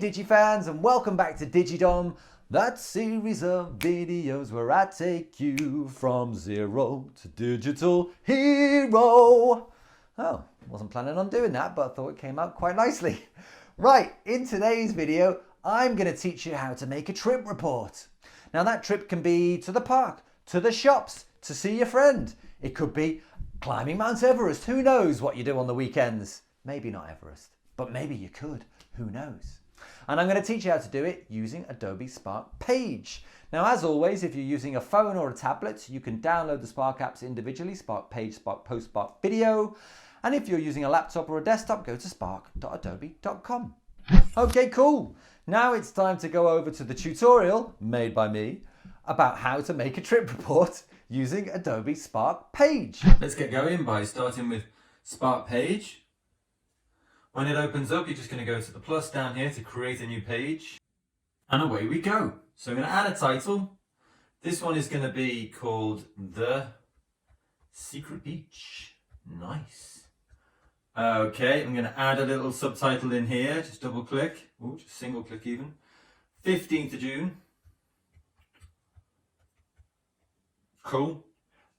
DigiFans, and welcome back to DigiDom, that series of videos where I take you from zero to digital hero. Oh, wasn't planning on doing that, but I thought it came out quite nicely. Right, in today's video, I'm going to teach you how to make a trip report. Now that trip can be to the park, to the shops, to see your friend. It could be climbing Mount Everest. Who knows what you do on the weekends? Maybe not Everest, but maybe you could. Who knows? And I'm going to teach you how to do it using Adobe Spark Page. Now, as always, if you're using a phone or a tablet, you can download the Spark apps individually, Spark Page, Spark Post, Spark Video. And if you're using a laptop or a desktop, go to spark.adobe.com. Okay, cool. Now it's time to go over to the tutorial made by me about how to make a trip report using Adobe Spark Page. Let's get going by starting with Spark Page. When it opens up, you're just going to go to the plus down here to create a new page. And away we go. So I'm going to add a title. This one is going to be called The Secret Beach. Nice. Okay, I'm going to add a little subtitle in here. Just double click. Ooh, just single click even. 15th of June. Cool.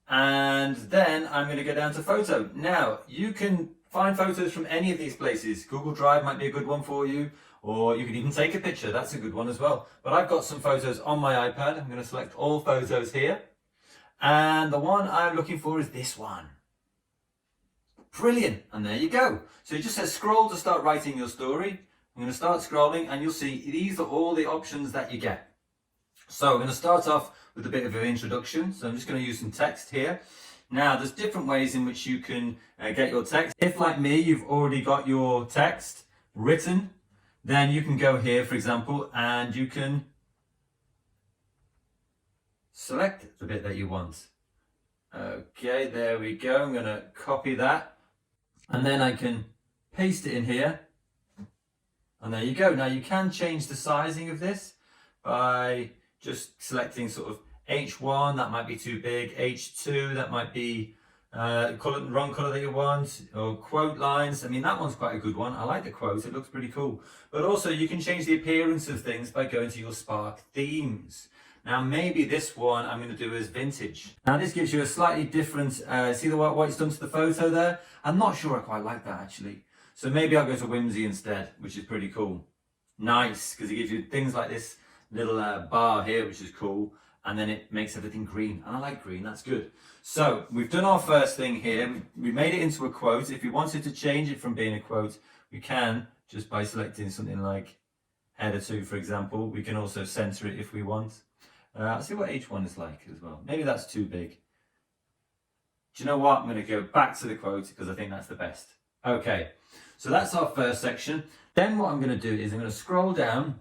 And then I'm going to go down to photo. Now, you can find photos from any of these places. Google Drive might be a good one for you, or you can even take a picture. That's a good one as well. But I've got some photos on my iPad. I'm going to select all photos here. And the one I'm looking for is this one. Brilliant. And there you go. So it just says scroll to start writing your story. I'm going to start scrolling and you'll see these are all the options that you get. So I'm going to start off with a bit of an introduction. So I'm just going to use some text here. Now, there's different ways in which you can get your text. If, like me, you've already got your text written, then you can go here, for example, and you can select the bit that you want. Okay, there we go. I'm going to copy that. And then I can paste it in here. And there you go. Now, you can change the sizing of this by just selecting sort of H1, that might be too big. H2, that might be wrong color that you want. Or quote lines. I mean, that one's quite a good one. I like the quote. It looks pretty cool. But also, you can change the appearance of things by going to your Spark themes. Now, maybe this one I'm going to do as vintage. Now, this gives you a slightly different, see what it's done to the photo there? I'm not sure I quite like that, actually. So maybe I'll go to whimsy instead, which is pretty cool. Nice, because it gives you things like this little bar here, which is cool. And then it makes everything green. And I like green, that's good. So we've done our first thing here. We made it into a quote. If we wanted to change it from being a quote, we can just by selecting something like header 2, for example. We can also center it if we want. I'll see what H1 is like as well. Maybe that's too big. Do you know what? I'm going to go back to the quote because I think that's the best. Okay, so that's our first section. Then what I'm going to do is I'm going to scroll down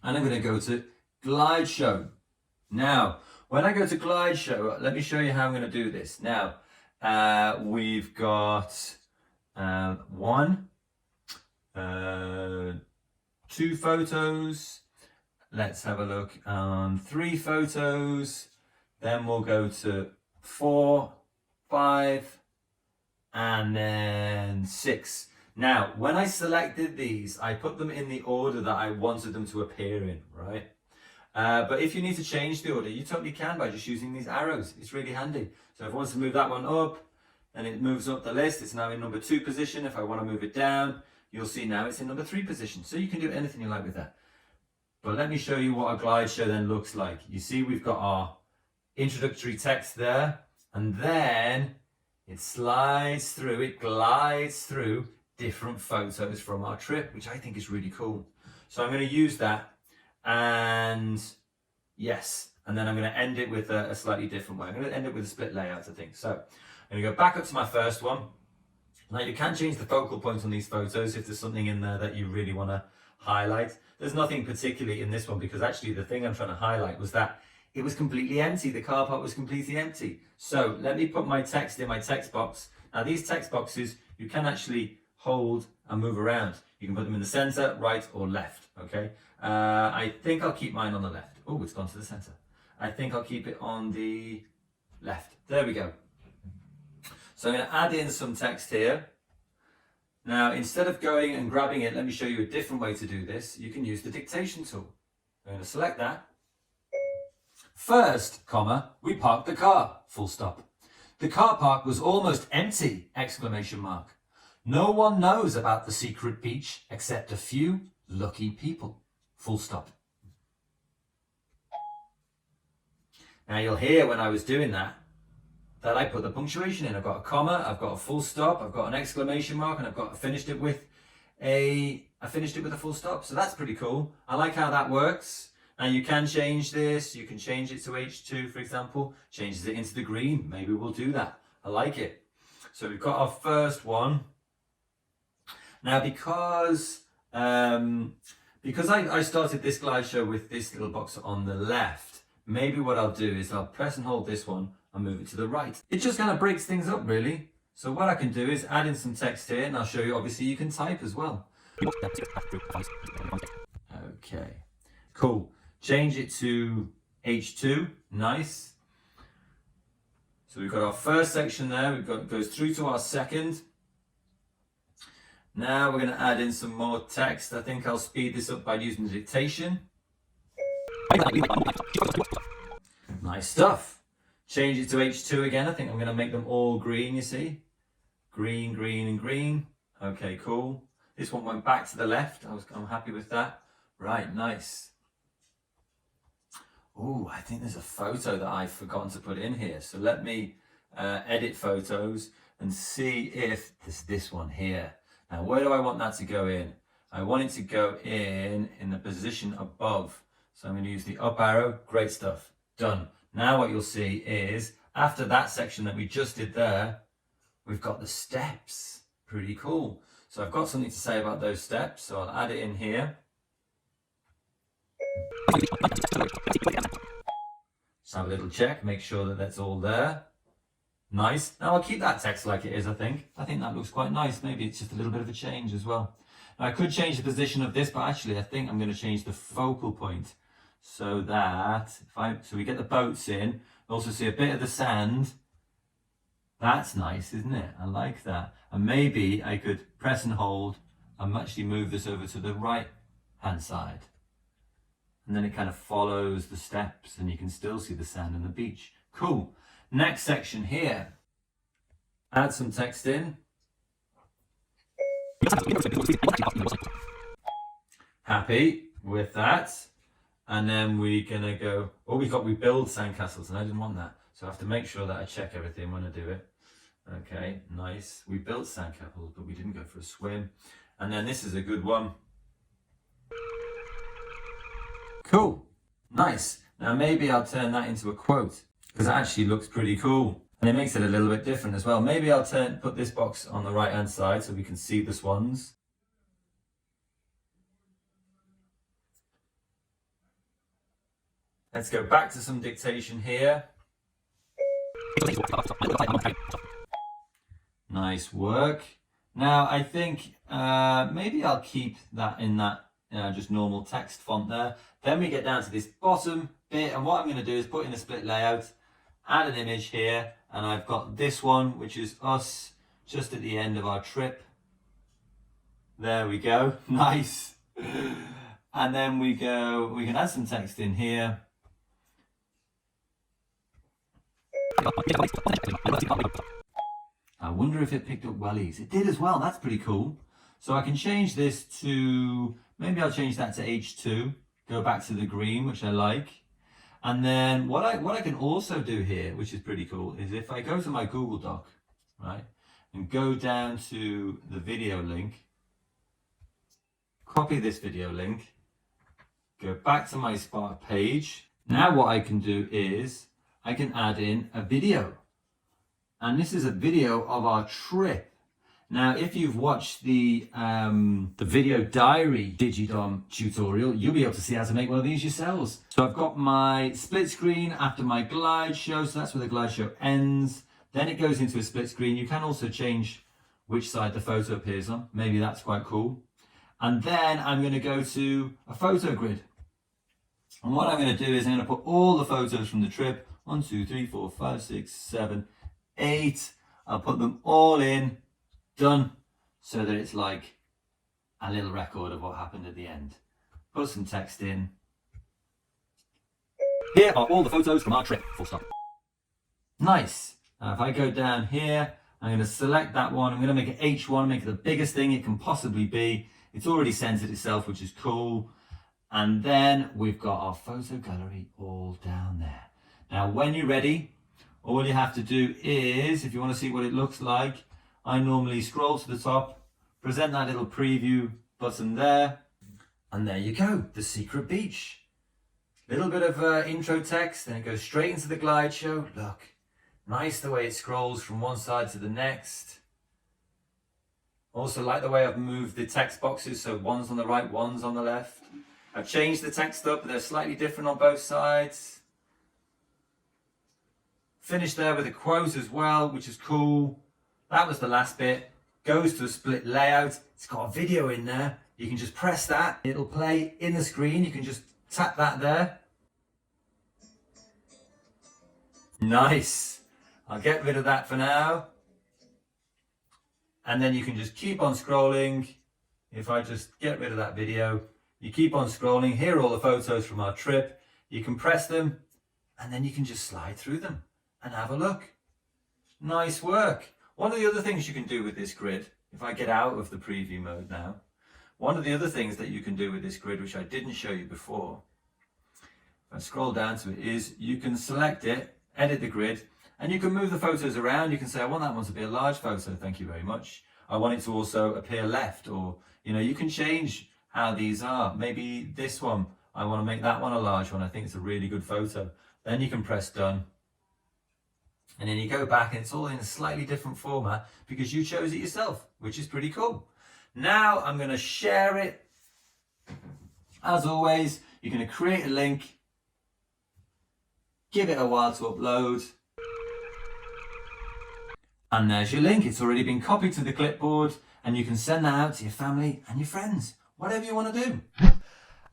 and I'm going to go to Slideshow. Now, when I go to Slideshow, let me show you how I'm going to do this. Now, we've got 1, 2 photos. Let's have a look on 3 photos. Then we'll go to 4, 5, and then 6. Now, when I selected these, I put them in the order that I wanted them to appear in, right? But if you need to change the order, you totally can by just using these arrows. It's really handy. So if I want to move that one up, then it moves up the list. It's now in number 2 position. If I want to move it down, you'll see now it's in number 3 position. So you can do anything you like with that. But let me show you what a Slideshow then looks like. You see we've got our introductory text there, and then it slides through, it glides through different photos from our trip, which I think is really cool. So I'm going to use that. And yes, and then I'm going to end it with a slightly different way. I'm going to end it with a split layout, I think. So I'm going to go back up to my first one. Now you can change the focal point on these photos if there's something in there that you really want to highlight. There's nothing particularly in this one because actually the thing I'm trying to highlight was that it was completely empty. The car park was completely empty. So let me put my text in my text box. Now these text boxes you can actually hold and move around. You can put them in the center, right or left, okay? I think I'll keep mine on the left. Oh, it's gone to the center. I think I'll keep it on the left. There we go. So I'm going to add in some text here. Now, instead of going and grabbing it, let me show you a different way to do this. You can use the dictation tool. I'm going to select that. First, comma, we parked the car, full stop. The car park was almost empty, exclamation mark. No one knows about the secret beach except a few lucky people, full stop. Now you'll hear when I was doing that I put the punctuation in. I've got a comma, I've got a full stop, I've got an exclamation mark, and I finished it with a full stop. So that's pretty cool. I like how that works. Now you can change this. You can change it to H2, for example. Changes it into the green. Maybe we'll do that. I like it. So we've got our first one. Now because I started this slideshow with this little box on the left, maybe what I'll do is I'll press and hold this one and move it to the right. It just kind of breaks things up, really. So what I can do is add in some text here, and I'll show you, obviously you can type as well. Okay, cool. Change it to H2, nice. So we've got our first section there, it goes through to our second. Now we're going to add in some more text. I think I'll speed this up by using the dictation. Nice stuff. Change it to H2 again. I think I'm going to make them all green, you see. Green, green, and green. Okay, cool. This one went back to the left. I'm happy with that. Right, nice. Oh, I think there's a photo that I've forgotten to put in here. So let me edit photos and see if there's this one here. Now, where do I want that to go in? I want it to go in the position above. So I'm going to use the up arrow. Great stuff. Done. Now what you'll see is, after that section that we just did there, we've got the steps. Pretty cool. So I've got something to say about those steps, so I'll add it in here. Just have a little check, make sure that that's all there. Nice. Now I'll keep that text like it is, I think. I think that looks quite nice. Maybe it's just a little bit of a change as well. Now I could change the position of this, but actually I think I'm going to change the focal point. So that, so we get the boats in, also see a bit of the sand. That's nice, isn't it? I like that. And maybe I could press and hold and actually move this over to the right hand side. And then it kind of follows the steps and you can still see the sand and the beach. Cool. Next section here. Add some text in. Happy with that. And then we're gonna go, we build sandcastles, and I didn't want that. So I have to make sure that I check everything when I do it. Okay, nice. We built sandcastles, but we didn't go for a swim. And then this is a good one. Cool, nice. Now maybe I'll turn that into a quote, because it actually looks pretty cool. And it makes it a little bit different as well. Maybe I'll put this box on the right hand side so we can see the swans. Let's go back to some dictation here. Nice work. Now I think maybe I'll keep that in that just normal text font there. Then we get down to this bottom bit, and what I'm going to do is put in a split layout, add an image here, and I've got this one, which is us just at the end of our trip. There we go. Nice. And then we can add some text in here. I wonder if it picked up wellies. It did as well. That's pretty cool. So I can change this to, maybe I'll change that to H2. Go back to the green, which I like. And then what I can also do here, which is pretty cool, is if I go to my Google Doc, right, and go down to the video link, copy this video link, go back to my Spark page. Now what I can do is I can add in a video. And this is a video of our trip. Now, if you've watched the video diary DigiDom tutorial, you'll be able to see how to make one of these yourselves. So I've got my split screen after my glide show. So that's where the glide show ends. Then it goes into a split screen. You can also change which side the photo appears on. Maybe that's quite cool. And then I'm going to go to a photo grid. And what I'm going to do is I'm going to put all the photos from the trip. 1, 2, 3, 4, 5, 6, 7, 8. I'll put them all in. Done. so that it's like a little record of what happened at the end. Put some text in. Here are all the photos from our trip, full stop. Nice. Now if I go down here, I'm going to select that one. I'm going to make it H1, make it the biggest thing it can possibly be. It's already centered itself, which is cool. And then we've got our photo gallery all down there. Now, when you're ready, all you have to do is, if you want to see what it looks like, I normally scroll to the top, present that little preview button there, and there you go, the secret beach. Little bit of intro text, then it goes straight into the glide show. Look, nice the way it scrolls from one side to the next. Also like the way I've moved the text boxes, so one's on the right, one's on the left. I've changed the text up, they're slightly different on both sides. Finished there with a quote as well, which is cool. That was the last bit. Goes to a split layout. It's got a video in there. You can just press that. It'll play in the screen. You can just tap that there. Nice. I'll get rid of that for now. And then you can just keep on scrolling. If I just get rid of that video, you keep on scrolling. Here are all the photos from our trip. You can press them and then you can just slide through them and have a look. Nice work. One of the other things you can do with this grid, if I get out of the preview mode now, one of the other things that you can do with this grid, which I didn't show you before, if I scroll down to it, is you can select it, edit the grid, and you can move the photos around. You can say, I want that one to be a large photo, thank you very much. I want it to also appear left, or, you can change how these are. Maybe this one, I want to make that one a large one. I think it's a really good photo. Then you can press done. And then you go back and it's all in a slightly different format because you chose it yourself, which is pretty cool. Now I'm going to share it. As always, you're going to create a link, give it a while to upload. And there's your link. It's already been copied to the clipboard and you can send that out to your family and your friends, whatever you want to do.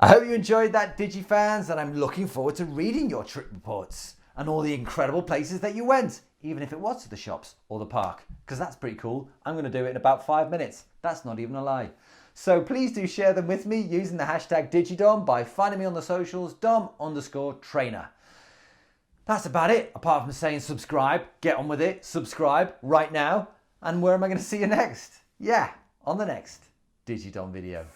I hope you enjoyed that, DigiFans, and I'm looking forward to reading your trip reports and all the incredible places that you went, even if it was to the shops or the park, because that's pretty cool. I'm going to do it in about 5 minutes. That's not even a lie. So please do share them with me using the hashtag DigiDom by finding me on the socials, Dom_trainer. That's about it, apart from saying subscribe, get on with it, subscribe right now. And where am I going to see you next? Yeah, on the next DigiDom video.